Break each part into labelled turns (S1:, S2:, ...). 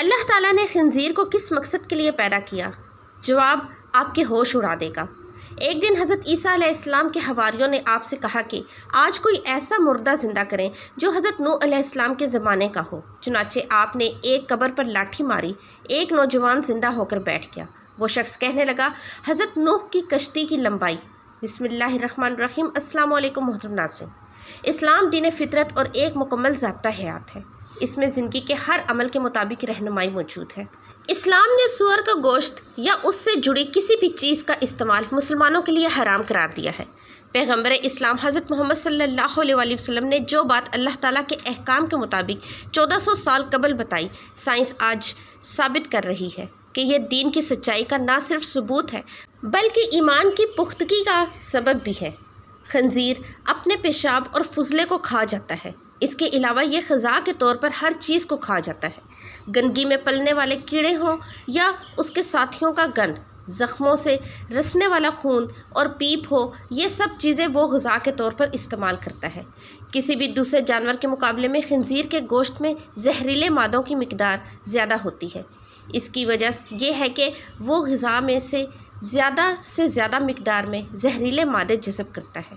S1: اللہ تعالیٰ نے خنزیر کو کس مقصد کے لیے پیدا کیا؟ جواب آپ کے ہوش اڑا دے گا۔ ایک دن حضرت عیسیٰ علیہ السلام کے حواریوں نے آپ سے کہا کہ آج کوئی ایسا مردہ زندہ کریں جو حضرت نوح علیہ السلام کے زمانے کا ہو۔ چنانچہ آپ نے ایک قبر پر لاٹھی ماری، ایک نوجوان زندہ ہو کر بیٹھ گیا۔ وہ شخص کہنے لگا، حضرت نوح کی کشتی کی لمبائی۔ بسم اللہ الرحمن الرحیم۔ السلام علیکم محترم ناظرین۔ اسلام دین فطرت اور ایک مکمل ضابطہ حیات ہے۔ اس میں زندگی کے ہر عمل کے مطابق رہنمائی موجود ہے۔ اسلام نے سور کا گوشت یا اس سے جڑی کسی بھی چیز کا استعمال مسلمانوں کے لیے حرام قرار دیا ہے۔ پیغمبر اسلام حضرت محمد صلی اللہ علیہ وسلم نے جو بات اللہ تعالیٰ کے احکام کے مطابق 1400 سال قبل بتائی، سائنس آج ثابت کر رہی ہے کہ یہ دین کی سچائی کا نہ صرف ثبوت ہے بلکہ ایمان کی پختگی کا سبب بھی ہے۔ خنزیر اپنے پیشاب اور فضلے کو کھا جاتا ہے۔ اس کے علاوہ یہ غذا کے طور پر ہر چیز کو کھا جاتا ہے۔ گندگی میں پلنے والے کیڑے ہوں یا اس کے ساتھیوں کا گند، زخموں سے رسنے والا خون اور پیپ ہو، یہ سب چیزیں وہ غذا کے طور پر استعمال کرتا ہے۔ کسی بھی دوسرے جانور کے مقابلے میں خنزیر کے گوشت میں زہریلے مادوں کی مقدار زیادہ ہوتی ہے۔ اس کی وجہ یہ ہے کہ وہ غذا میں سے زیادہ مقدار میں زہریلے مادے جذب کرتا ہے۔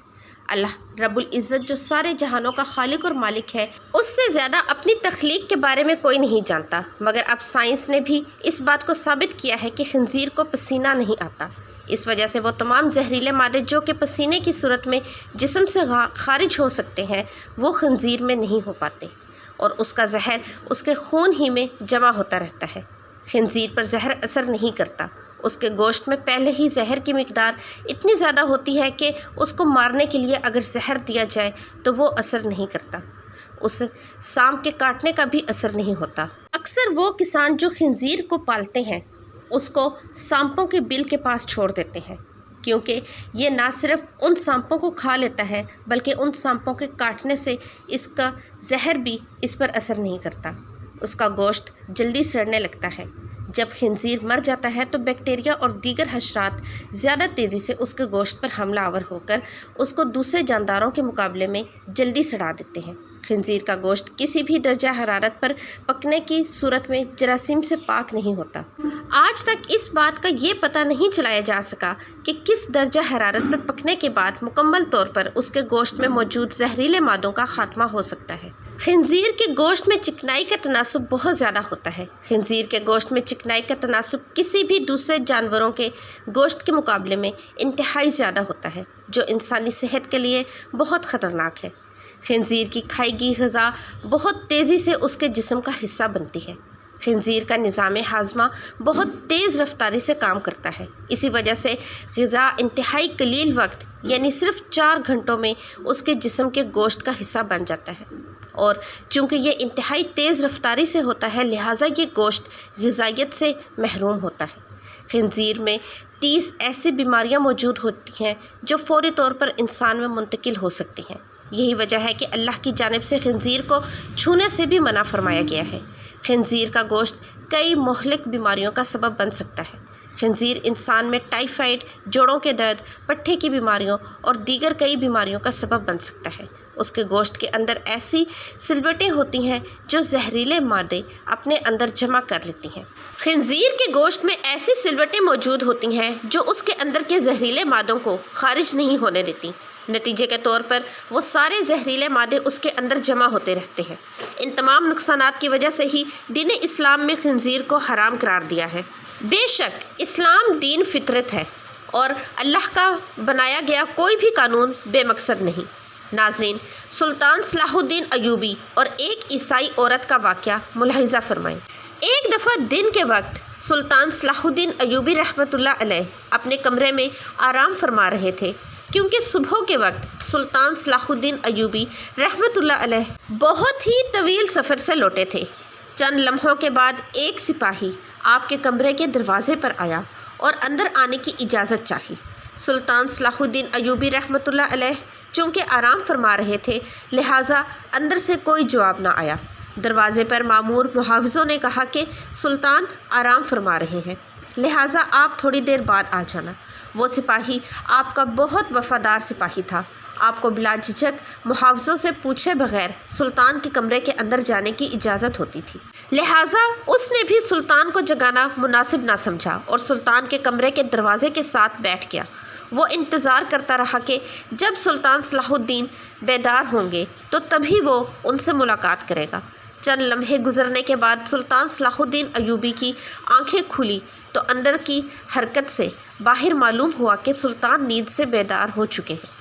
S1: اللہ رب العزت جو سارے جہانوں کا خالق اور مالک ہے، اس سے زیادہ اپنی تخلیق کے بارے میں کوئی نہیں جانتا، مگر اب سائنس نے بھی اس بات کو ثابت کیا ہے کہ خنزیر کو پسینہ نہیں آتا۔ اس وجہ سے وہ تمام زہریلے مادے جو کہ پسینے کی صورت میں جسم سے خارج ہو سکتے ہیں، وہ خنزیر میں نہیں ہو پاتے، اور اس کا زہر اس کے خون ہی میں جمع ہوتا رہتا ہے۔ خنزیر پر زہر اثر نہیں کرتا۔ اس کے گوشت میں پہلے ہی زہر کی مقدار اتنی زیادہ ہوتی ہے کہ اس کو مارنے کے لیے اگر زہر دیا جائے تو وہ اثر نہیں کرتا۔ اس سانپ کے کاٹنے کا بھی اثر نہیں ہوتا۔ اکثر وہ کسان جو خنزیر کو پالتے ہیں اس کو سانپوں کے بل کے پاس چھوڑ دیتے ہیں، کیونکہ یہ نہ صرف ان سانپوں کو کھا لیتا ہے بلکہ ان سانپوں کے کاٹنے سے اس کا زہر بھی اس پر اثر نہیں کرتا۔ اس کا گوشت جلدی سڑنے لگتا ہے۔ جب خنزیر مر جاتا ہے تو بیکٹیریا اور دیگر حشرات زیادہ تیزی سے اس کے گوشت پر حملہ آور ہو کر اس کو دوسرے جانداروں کے مقابلے میں جلدی سڑا دیتے ہیں۔ خنزیر کا گوشت کسی بھی درجہ حرارت پر پکنے کی صورت میں جراثیم سے پاک نہیں ہوتا۔ آج تک اس بات کا یہ پتہ نہیں چلایا جا سکا کہ کس درجہ حرارت پر پکنے کے بعد مکمل طور پر اس کے گوشت میں موجود زہریلے مادوں کا خاتمہ ہو سکتا ہے۔ خنزیر کے گوشت میں چکنائی کا تناسب بہت زیادہ ہوتا ہے۔ خنزیر کے گوشت میں چکنائی کا تناسب کسی بھی دوسرے جانوروں کے گوشت کے مقابلے میں انتہائی زیادہ ہوتا ہے، جو انسانی صحت کے لیے بہت خطرناک ہے۔ خنزیر کی کھائی گئی غذا بہت تیزی سے اس کے جسم کا حصہ بنتی ہے۔ خنزیر کا نظام ہاضمہ بہت تیز رفتاری سے کام کرتا ہے۔ اسی وجہ سے غذا انتہائی قلیل وقت یعنی صرف 4 گھنٹوں میں اس کے جسم کے گوشت کا حصہ بن جاتا ہے، اور چونکہ یہ انتہائی تیز رفتاری سے ہوتا ہے لہٰذا یہ گوشت غذائیت سے محروم ہوتا ہے۔ خنزیر میں 30 ایسی بیماریاں موجود ہوتی ہیں جو فوری طور پر انسان میں منتقل ہو سکتی ہیں۔ یہی وجہ ہے کہ اللہ کی جانب سے خنزیر کو چھونے سے بھی منع فرمایا گیا ہے۔ خنزیر کا گوشت کئی مہلک بیماریوں کا سبب بن سکتا ہے۔ خنزیر انسان میں ٹائیفائڈ، جوڑوں کے درد، پٹھے کی بیماریوں اور دیگر کئی بیماریوں کا سبب بن سکتا ہے۔ اس کے گوشت کے اندر ایسی سلوٹیں ہوتی ہیں جو زہریلے مادے اپنے اندر جمع کر لیتی ہیں۔ خنزیر کے گوشت میں ایسی سلوٹیں موجود ہوتی ہیں جو اس کے اندر کے زہریلے مادوں کو خارج نہیں ہونے دیتی۔ نتیجے کے طور پر وہ سارے زہریلے مادے اس کے اندر جمع ہوتے رہتے ہیں۔ ان تمام نقصانات کی وجہ سے ہی دین اسلام میں خنزیر کو حرام قرار دیا ہے۔ بے شک اسلام دین فطرت ہے اور اللہ کا بنایا گیا کوئی بھی قانون بے مقصد نہیں۔ ناظرین، سلطان صلاح الدین ایوبی اور ایک عیسائی عورت کا واقعہ ملاحظہ فرمائیں۔ ایک دفعہ دن کے وقت سلطان صلاح الدین ایوبی رحمۃ اللہ علیہ اپنے کمرے میں آرام فرما رہے تھے، کیونکہ صبح کے وقت سلطان صلاح الدین ایوبی رحمۃ اللہ علیہ بہت ہی طویل سفر سے لوٹے تھے۔ چند لمحوں کے بعد ایک سپاہی آپ کے کمرے کے دروازے پر آیا اور اندر آنے کی اجازت چاہی۔ سلطان صلاح الدین ایوبی رحمۃ اللہ علیہ چونکہ آرام فرما رہے تھے لہٰذا اندر سے کوئی جواب نہ آیا۔ دروازے پر مامور محافظوں نے کہا کہ سلطان آرام فرما رہے ہیں، لہٰذا آپ تھوڑی دیر بعد آ جانا۔ وہ سپاہی آپ کا بہت وفادار سپاہی تھا، آپ کو بلا جھجک محافظوں سے پوچھے بغیر سلطان کے کمرے کے اندر جانے کی اجازت ہوتی تھی، لہٰذا اس نے بھی سلطان کو جگانا مناسب نہ سمجھا اور سلطان کے کمرے کے دروازے کے ساتھ بیٹھ گیا۔ وہ انتظار کرتا رہا کہ جب سلطان صلاح الدین بیدار ہوں گے تو تبھی وہ ان سے ملاقات کرے گا۔ چند لمحے گزرنے کے بعد سلطان صلاح الدین ایوبی کی آنکھیں کھلی تو اندر کی حرکت سے باہر معلوم ہوا کہ سلطان نیند سے بیدار ہو چکے ہیں۔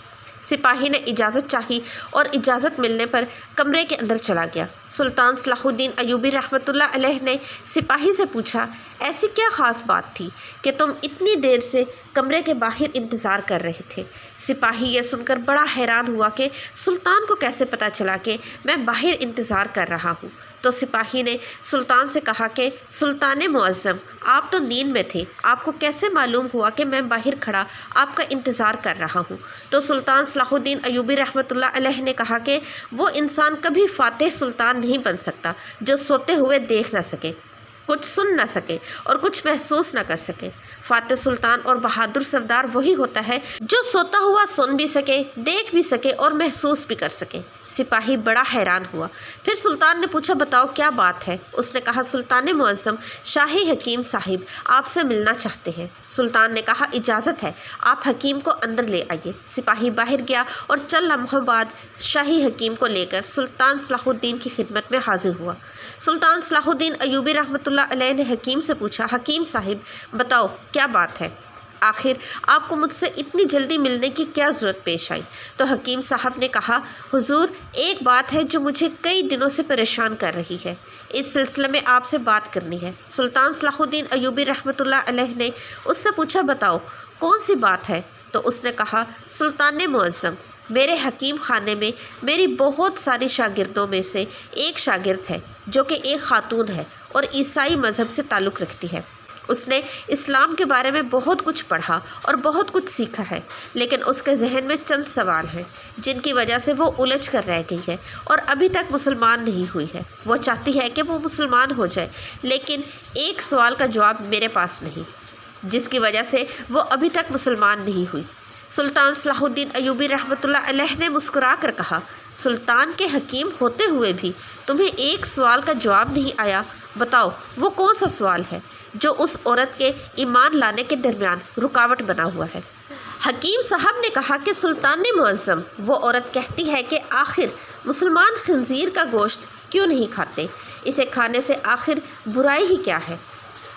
S1: سپاہی نے اجازت چاہی اور اجازت ملنے پر کمرے کے اندر چلا گیا۔ سلطان صلاح الدین ایوبی رحمۃ اللہ علیہ نے سپاہی سے پوچھا، ایسی کیا خاص بات تھی کہ تم اتنی دیر سے کمرے کے باہر انتظار کر رہے تھے؟ سپاہی یہ سن کر بڑا حیران ہوا کہ سلطان کو کیسے پتہ چلا کہ میں باہر انتظار کر رہا ہوں۔ تو سپاہی نے سلطان سے کہا کہ سلطان معظم، آپ تو نیند میں تھے، آپ کو کیسے معلوم ہوا کہ میں باہر کھڑا آپ کا انتظار کر رہا ہوں؟ تو سلطان صلاح الدین ایوبی رحمۃ اللہ علیہ نے کہا کہ وہ انسان کبھی فاتح سلطان نہیں بن سکتا جو سوتے ہوئے دیکھ نہ سکے، کچھ سن نہ سکے اور کچھ محسوس نہ کر سکے۔ فاتح سلطان اور بہادر سردار وہی ہوتا ہے جو سوتا ہوا سن بھی سکے، دیکھ بھی سکے اور محسوس بھی کر سکے۔ سپاہی بڑا حیران ہوا۔ پھر سلطان نے پوچھا، بتاؤ کیا بات ہے؟ اس نے کہا، سلطان معظم، شاہی حکیم صاحب آپ سے ملنا چاہتے ہیں۔ سلطان نے کہا، اجازت ہے، آپ حکیم کو اندر لے آئیے۔ سپاہی باہر گیا اور چند لمحوں بعد شاہی حکیم کو لے کر سلطان صلاح الدین کی خدمت میں حاضر ہوا۔ سلطان صلاح الدین ایوبی رحمۃ اللہ علیہ نے حکیم سے پوچھا، حکیم صاحب بتاؤ کیا بات ہے؟ آخر آپ کو مجھ سے اتنی جلدی ملنے کی کیا ضرورت پیش آئی؟ تو حکیم صاحب نے کہا، حضور ایک بات ہے جو مجھے کئی دنوں سے پریشان کر رہی ہے، اس سلسلے میں آپ سے بات کرنی ہے۔ سلطان صلاح الدین ایوبی رحمۃ اللہ علیہ نے اس سے پوچھا، بتاؤ کون سی بات ہے؟ تو اس نے کہا، سلطان معظم، میرے حکیم خانے میں میری بہت ساری شاگردوں میں سے ایک شاگرد ہے جو کہ ایک خاتون ہے اور عیسائی مذہب سے تعلق رکھتی ہے۔ اس نے اسلام کے بارے میں بہت کچھ پڑھا اور بہت کچھ سیکھا ہے، لیکن اس کے ذہن میں چند سوال ہیں جن کی وجہ سے وہ الجھ کر رہ گئی ہے اور ابھی تک مسلمان نہیں ہوئی ہے۔ وہ چاہتی ہے کہ وہ مسلمان ہو جائے، لیکن ایک سوال کا جواب میرے پاس نہیں، جس کی وجہ سے وہ ابھی تک مسلمان نہیں ہوئی۔ سلطان صلاح الدین ایوبی رحمۃ اللہ علیہ نے مسکرا کر کہا، سلطان کے حکیم ہوتے ہوئے بھی تمہیں ایک سوال کا جواب نہیں آیا؟ بتاؤ وہ کون سا سوال ہے جو اس عورت کے ایمان لانے کے درمیان رکاوٹ بنا ہوا ہے؟ حکیم صاحب نے کہا کہ سلطان معظم، وہ عورت کہتی ہے کہ آخر مسلمان خنزیر کا گوشت کیوں نہیں کھاتے؟ اسے کھانے سے آخر برائی ہی کیا ہے؟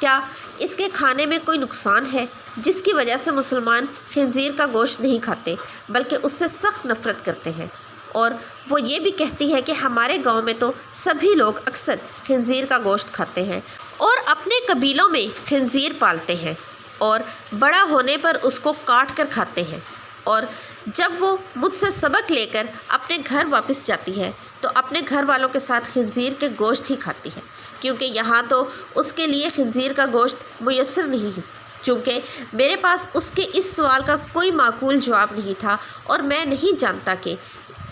S1: کیا اس کے کھانے میں کوئی نقصان ہے جس کی وجہ سے مسلمان خنزیر کا گوشت نہیں کھاتے بلکہ اس سے سخت نفرت کرتے ہیں؟ اور وہ یہ بھی کہتی ہے کہ ہمارے گاؤں میں تو سبھی لوگ اکثر خنزیر کا گوشت کھاتے ہیں اور اپنے قبیلوں میں خنزیر پالتے ہیں اور بڑا ہونے پر اس کو کاٹ کر کھاتے ہیں، اور جب وہ مجھ سے سبق لے کر اپنے گھر واپس جاتی ہے تو اپنے گھر والوں کے ساتھ خنزیر کے گوشت ہی کھاتی ہے، کیونکہ یہاں تو اس کے لیے خنزیر کا گوشت میسر نہیں ہے۔ چونکہ میرے پاس اس کے اس سوال کا کوئی معقول جواب نہیں تھا اور میں نہیں جانتا کہ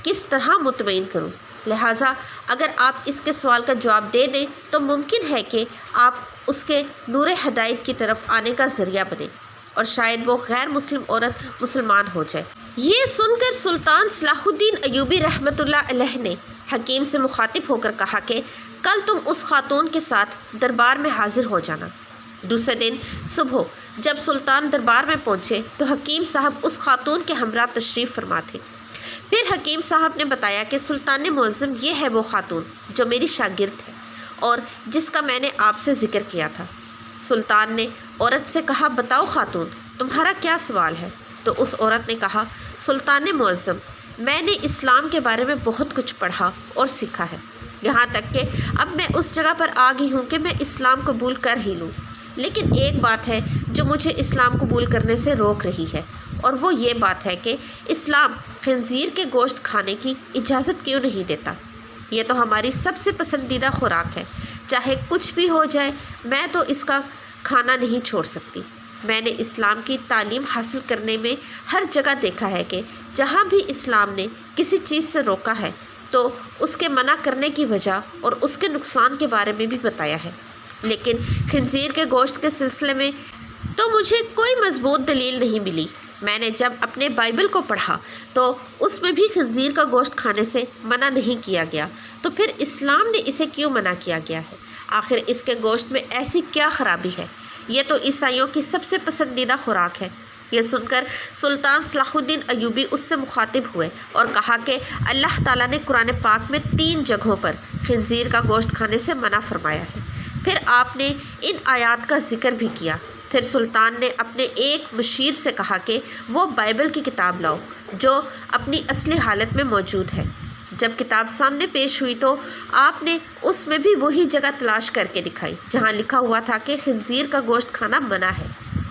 S1: کس طرح مطمئن کروں، لہٰذا اگر آپ اس کے سوال کا جواب دے دیں تو ممکن ہے کہ آپ اس کے نور ہدایت کی طرف آنے کا ذریعہ بنیں اور شاید وہ غیر مسلم عورت مسلمان ہو جائے۔ یہ سن کر سلطان صلاح الدین ایوبی رحمۃ اللہ علیہ نے حکیم سے مخاطب ہو کر کہا کہ کل تم اس خاتون کے ساتھ دربار میں حاضر ہو جانا۔ دوسرے دن صبح جب سلطان دربار میں پہنچے تو حکیم صاحب اس خاتون کے ہمراہ تشریف فرما تھے۔ پھر حکیم صاحب نے بتایا کہ سلطان معظم، یہ ہے وہ خاتون جو میری شاگرد ہے اور جس کا میں نے آپ سے ذکر کیا تھا۔ سلطان نے عورت سے کہا، بتاؤ خاتون، تمہارا کیا سوال ہے؟ تو اس عورت نے کہا، سلطان معظم، میں نے اسلام کے بارے میں بہت کچھ پڑھا اور سیکھا ہے، یہاں تک کہ اب میں اس جگہ پر آ گئی ہوں کہ میں اسلام قبول کر ہی لوں، لیکن ایک بات ہے جو مجھے اسلام قبول کرنے سے روک رہی ہے، اور وہ یہ بات ہے کہ اسلام خنزیر کے گوشت کھانے کی اجازت کیوں نہیں دیتا؟ یہ تو ہماری سب سے پسندیدہ خوراک ہے، چاہے کچھ بھی ہو جائے میں تو اس کا کھانا نہیں چھوڑ سکتی۔ میں نے اسلام کی تعلیم حاصل کرنے میں ہر جگہ دیکھا ہے کہ جہاں بھی اسلام نے کسی چیز سے روکا ہے تو اس کے منع کرنے کی وجہ اور اس کے نقصان کے بارے میں بھی بتایا ہے، لیکن خنزیر کے گوشت کے سلسلے میں تو مجھے کوئی مضبوط دلیل نہیں ملی۔ میں نے جب اپنے بائبل کو پڑھا تو اس میں بھی خنزیر کا گوشت کھانے سے منع نہیں کیا گیا، تو پھر اسلام نے اسے کیوں منع کیا گیا ہے؟ آخر اس کے گوشت میں ایسی کیا خرابی ہے؟ یہ تو عیسائیوں کی سب سے پسندیدہ خوراک ہے۔ یہ سن کر سلطان صلاح الدین ایوبی اس سے مخاطب ہوئے اور کہا کہ اللہ تعالیٰ نے قرآن پاک میں 3 جگہوں پر خنزیر کا گوشت کھانے سے منع فرمایا ہے۔ پھر آپ نے ان آیات کا ذکر بھی کیا۔ پھر سلطان نے اپنے ایک مشیر سے کہا کہ وہ بائبل کی کتاب لاؤ جو اپنی اصلی حالت میں موجود ہے۔ جب کتاب سامنے پیش ہوئی تو آپ نے اس میں بھی وہی جگہ تلاش کر کے دکھائی جہاں لکھا ہوا تھا کہ خنزیر کا گوشت کھانا منع ہے۔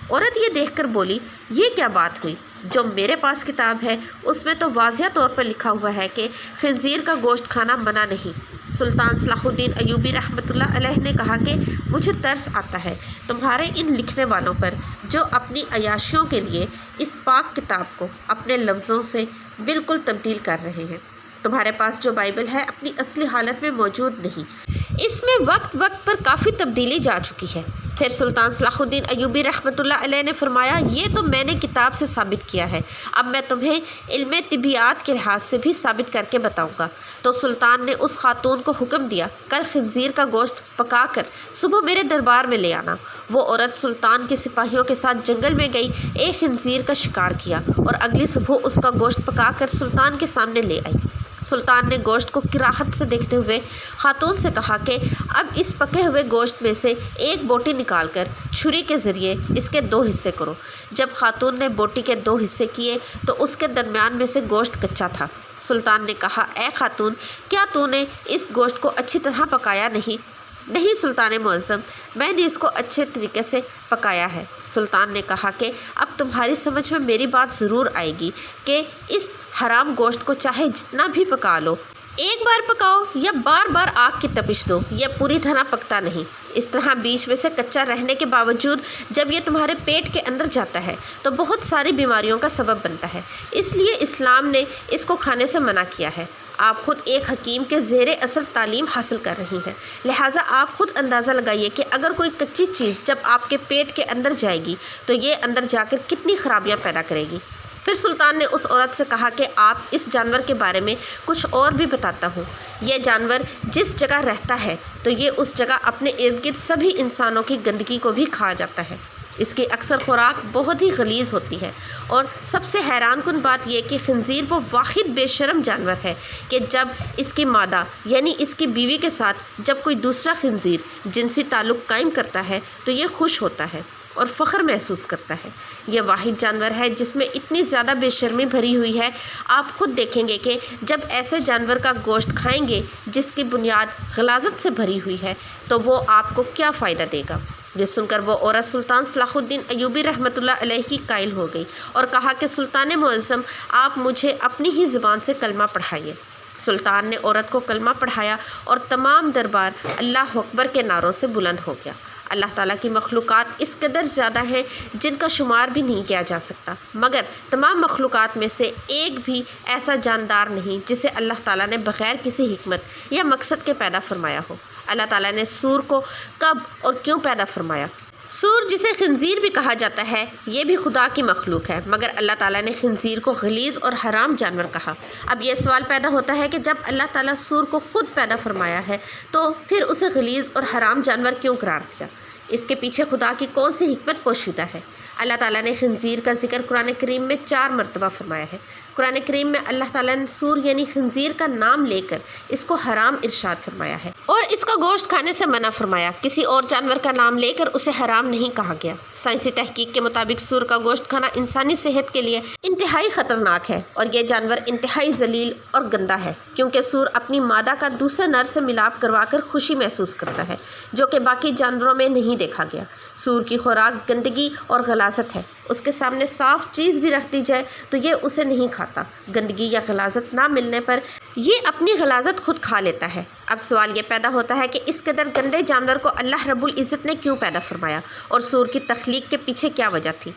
S1: عورت یہ دیکھ کر بولی، یہ کیا بات ہوئی؟ جو میرے پاس کتاب ہے اس میں تو واضح طور پر لکھا ہوا ہے کہ خنزیر کا گوشت کھانا منع نہیں۔ سلطان صلاح الدین ایوبی رحمۃ اللہ علیہ نے کہا کہ مجھے ترس آتا ہے تمہارے ان لکھنے والوں پر جو اپنی عیاشیوں کے لیے اس پاک کتاب کو اپنے لفظوں سے بالکل تبدیل کر رہے ہیں۔ تمہارے پاس جو بائبل ہے اپنی اصلی حالت میں موجود نہیں، اس میں وقت وقت پر کافی تبدیلی جا چکی ہے۔ پھر سلطان صلاح الدین ایوبی رحمۃ اللہ علیہ نے فرمایا، یہ تو میں نے کتاب سے ثابت کیا ہے، اب میں تمہیں علم طبیعیات کے لحاظ سے بھی ثابت کر کے بتاؤں گا۔ تو سلطان نے اس خاتون کو حکم دیا، کل خنزیر کا گوشت پکا کر صبح میرے دربار میں لے آنا۔ وہ عورت سلطان کے سپاہیوں کے ساتھ جنگل میں گئی، ایک خنزیر کا شکار کیا اور اگلی صبح اس کا گوشت پکا کر سلطان کے سامنے لے آئی۔ سلطان نے گوشت کو کراہت سے دیکھتے ہوئے خاتون سے کہا کہ اب اس پکے ہوئے گوشت میں سے ایک بوٹی نکال کر چھری کے ذریعے اس کے 2 حصے کرو۔ جب خاتون نے بوٹی کے 2 حصے کیے تو اس کے درمیان میں سے گوشت کچا تھا۔ سلطان نے کہا، اے خاتون، کیا تو نے اس گوشت کو اچھی طرح پکایا نہیں؟ نہیں سلطان معظم، میں نے اس کو اچھے طریقے سے پکایا ہے۔ سلطان نے کہا کہ اب تمہاری سمجھ میں میری بات ضرور آئے گی کہ اس حرام گوشت کو چاہے جتنا بھی پکا لو، ایک بار پکاؤ یا بار بار آگ کی تپش دو، یہ پوری طرح پکتا نہیں۔ اس طرح بیچ میں سے کچا رہنے کے باوجود جب یہ تمہارے پیٹ کے اندر جاتا ہے تو بہت ساری بیماریوں کا سبب بنتا ہے، اس لیے اسلام نے اس کو کھانے سے منع کیا ہے۔ آپ خود ایک حکیم کے زیر اثر تعلیم حاصل کر رہی ہیں، لہٰذا آپ خود اندازہ لگائیے کہ اگر کوئی کچی چیز جب آپ کے پیٹ کے اندر جائے گی تو یہ اندر جا کر کتنی خرابیاں پیدا کرے گی۔ پھر سلطان نے اس عورت سے کہا کہ آپ اس جانور کے بارے میں کچھ اور بھی بتاتا ہوں۔ یہ جانور جس جگہ رہتا ہے تو یہ اس جگہ اپنے ارد گرد سبھی انسانوں کی گندگی کو بھی کھا جاتا ہے۔ اس کی اکثر خوراک بہت ہی غلیظ ہوتی ہے، اور سب سے حیران کن بات یہ کہ خنزیر وہ واحد بے شرم جانور ہے کہ جب اس کی مادہ یعنی اس کی بیوی کے ساتھ جب کوئی دوسرا خنزیر جنسی تعلق قائم کرتا ہے تو یہ خوش ہوتا ہے اور فخر محسوس کرتا ہے۔ یہ واحد جانور ہے جس میں اتنی زیادہ بے شرمی بھری ہوئی ہے۔ آپ خود دیکھیں گے کہ جب ایسے جانور کا گوشت کھائیں گے جس کی بنیاد غلاظت سے بھری ہوئی ہے تو وہ آپ کو کیا فائدہ دے گا۔ یہ سن کر وہ عورت سلطان صلاح الدین ایوبی رحمۃ اللہ علیہ کی قائل ہو گئی اور کہا کہ سلطان معظم، آپ مجھے اپنی ہی زبان سے کلمہ پڑھائیے۔ سلطان نے عورت کو کلمہ پڑھایا اور تمام دربار اللہ اکبر کے نعروں سے بلند ہو گیا۔ اللہ تعالیٰ کی مخلوقات اس قدر زیادہ ہیں جن کا شمار بھی نہیں کیا جا سکتا، مگر تمام مخلوقات میں سے ایک بھی ایسا جاندار نہیں جسے اللہ تعالیٰ نے بغیر کسی حکمت یا مقصد کے پیدا فرمایا ہو۔ اللہ تعالیٰ نے سور کو کب اور کیوں پیدا فرمایا؟ سور جسے خنزیر بھی کہا جاتا ہے یہ بھی خدا کی مخلوق ہے، مگر اللہ تعالیٰ نے خنزیر کو غلیظ اور حرام جانور کہا۔ اب یہ سوال پیدا ہوتا ہے کہ جب اللہ تعالیٰ سور کو خود پیدا فرمایا ہے تو پھر اسے غلیظ اور حرام جانور کیوں قرار دیا؟ اس کے پیچھے خدا کی کون سی حکمت پوشیدہ ہے؟ اللہ تعالیٰ نے خنزیر کا ذکر قرآن کریم میں 4 مرتبہ فرمایا ہے۔ قرآن کریم میں اللہ تعالیٰ نے سور یعنی خنزیر کا نام لے کر اس کو حرام ارشاد فرمایا ہے اور اس کا گوشت کھانے سے منع فرمایا۔ کسی اور جانور کا نام لے کر اسے حرام نہیں کہا گیا۔ سائنسی تحقیق کے مطابق سور کا گوشت کھانا انسانی صحت کے لیے انتہائی خطرناک ہے، اور یہ جانور انتہائی ذلیل اور گندا ہے، کیونکہ سور اپنی مادہ کا دوسرے نر سے ملاپ کروا کر خوشی محسوس کرتا ہے، جو کہ باقی جانوروں میں نہیں دیکھا گیا۔ سور کی خوراک گندگی اور غلاظت ہے۔ اس کے سامنے صاف چیز بھی رکھ دی جائے تو یہ اسے نہیں کھاتا۔ گندگی یا غلاظت نہ ملنے پر یہ اپنی غلاظت خود کھا لیتا ہے۔ اب سوال یہ پیدا ہوتا ہے کہ اس قدر گندے جانور کو اللہ رب العزت نے کیوں پیدا فرمایا اور سور کی تخلیق کے پیچھے کیا وجہ تھی؟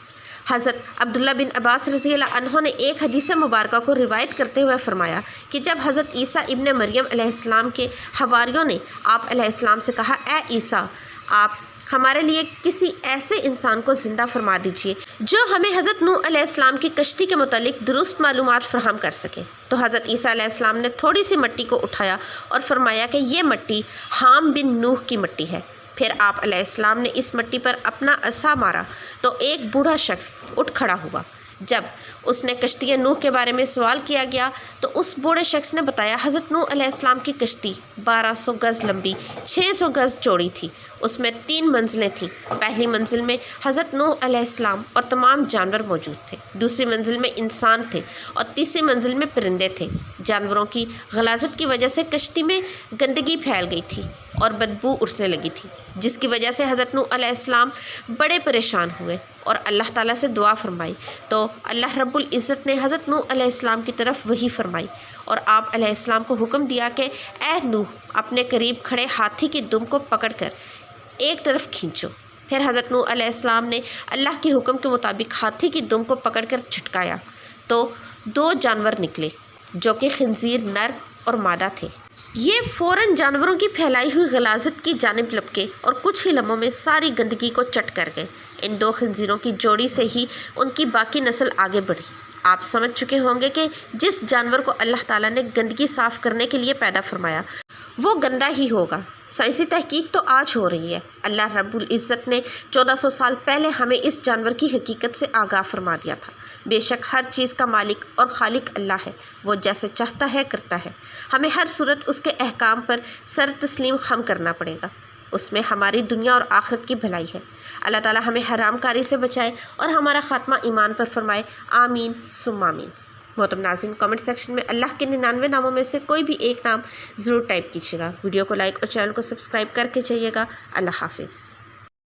S1: حضرت عبداللہ بن عباس رضی اللہ عنہ نے ایک حدیث مبارکہ کو روایت کرتے ہوئے فرمایا کہ جب حضرت عیسیٰ ابن مریم علیہ السلام کے حواریوں نے آپ علیہ السلام سے کہا، اے عیسیٰ، آپ ہمارے لیے کسی ایسے انسان کو زندہ فرما دیجیے جو ہمیں حضرت نوح علیہ السلام کی کشتی کے متعلق درست معلومات فراہم کر سکے۔ تو حضرت عیسیٰ علیہ السلام نے تھوڑی سی مٹی کو اٹھایا اور فرمایا کہ یہ مٹی حام بن نوح کی مٹی ہے۔ پھر آپ علیہ السلام نے اس مٹی پر اپنا عصا مارا تو ایک بوڑھا شخص اٹھ کھڑا ہوا۔ جب اس نے کشتی نوح کے بارے میں سوال کیا گیا تو اس بوڑھے شخص نے بتایا حضرت نوح علیہ السلام کی کشتی 1200 گز لمبی 600 گز چوڑی تھی۔ اس میں 3 منزلیں تھیں۔ پہلی منزل میں حضرت نوح علیہ السلام اور تمام جانور موجود تھے، دوسری منزل میں انسان تھے اور تیسری منزل میں پرندے تھے۔ جانوروں کی غلاظت کی وجہ سے کشتی میں گندگی پھیل گئی تھی اور بدبو اٹھنے لگی تھی، جس کی وجہ سے حضرت نوح علیہ السلام بڑے پریشان ہوئے اور اللہ تعالیٰ سے دعا فرمائی۔ تو اللہ رب العزت نے حضرت نوح علیہ السلام کی طرف وحی فرمائی اور آپ علیہ السلام کو حکم دیا کہ اے نوح، اپنے قریب کھڑے ہاتھی کی دم کو پکڑ کر ایک طرف کھینچو۔ پھر حضرت نوح علیہ السلام نے اللہ کے حکم کے مطابق ہاتھی کی دم کو پکڑ کر جھٹکایا تو 2 جانور نکلے جو کہ خنزیر نر اور مادہ تھے۔ یہ فوراً جانوروں کی پھیلائی ہوئی غلاظت کی جانب لپکے اور کچھ ہی لمحوں میں ساری گندگی کو چٹ کر گئے۔ ان 2 خنزیروں کی جوڑی سے ہی ان کی باقی نسل آگے بڑھی۔ آپ سمجھ چکے ہوں گے کہ جس جانور کو اللہ تعالیٰ نے گندگی صاف کرنے کے لیے پیدا فرمایا وہ گندا ہی ہوگا۔ سائنسی تحقیق تو آج ہو رہی ہے۔ اللہ رب العزت نے 1400 سال پہلے ہمیں اس جانور کی حقیقت سے آگاہ فرما دیا تھا۔ بے شک ہر چیز کا مالک اور خالق اللہ ہے، وہ جیسے چاہتا ہے کرتا ہے۔ ہمیں ہر صورت اس کے احکام پر سر تسلیم خم کرنا پڑے گا، اس میں ہماری دنیا اور آخرت کی بھلائی ہے۔ اللہ تعالیٰ ہمیں حرام کاری سے بچائے اور ہمارا خاتمہ ایمان پر فرمائے، آمین ثم آمین۔ محترم ناظرین، کامنٹ سیکشن میں اللہ کے 99 ناموں میں سے کوئی بھی ایک نام ضرور ٹائپ کیجیے گا۔ ویڈیو کو لائک اور چینل کو سبسکرائب کر کے جائیے گا۔ اللہ حافظ۔